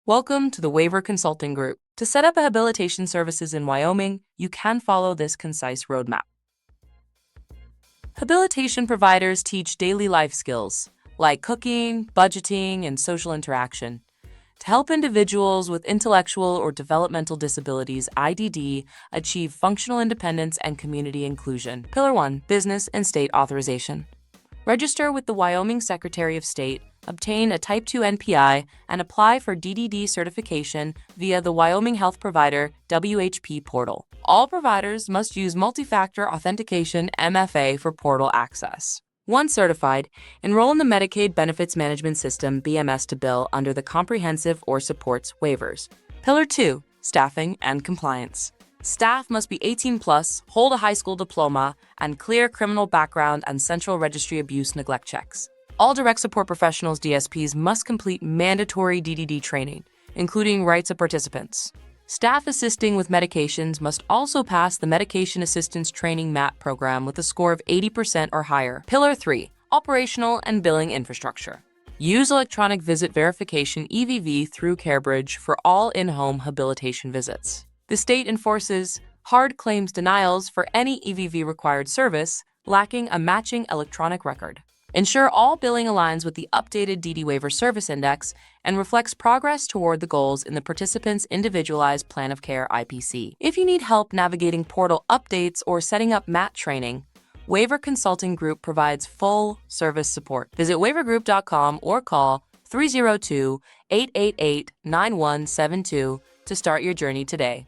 Welcome to the Waiver Consulting Group. To set up a habilitation services in Wyoming, you can follow this concise roadmap. Habilitation providers teach daily life skills like cooking, budgeting, and social interaction. To help individuals with intellectual or developmental disabilities (IDD) achieve functional independence and community inclusion. Pillar 1. Business and State Authorization. Register with the Wyoming Secretary of State, obtain a Type 2 NPI, and apply for DDD certification via the Wyoming Health Provider (WHP) portal. All providers must use multi-factor authentication (MFA) for portal access. Once certified, enroll in the Medicaid Benefits Management System (BMS) to bill under the Comprehensive or Supports waivers. Pillar 2. Staffing and Compliance. Staff must be 18 plus, hold a high school diploma, and clear criminal background and central registry abuse neglect checks. All direct support professionals (DSPs) must complete mandatory DDD training, including rights of participants. Staff assisting with medications must also pass the Medication Assistance Training MAT program with a score of 80% or higher. Pillar 3. Operational and Billing Infrastructure. Use electronic visit verification (EVV) through CareBridge for all in-home habilitation visits. The state enforces hard claims denials for any EVV-required service lacking a matching electronic record. Ensure all billing aligns with the updated DD Waiver Service Index and reflects progress toward the goals in the participant's Individualized Plan of Care (IPC). If you need help navigating portal updates or setting up MAT training, Waiver Consulting Group provides full service support. Visit waivergroup.com or call 302-888-9172 to start your journey today.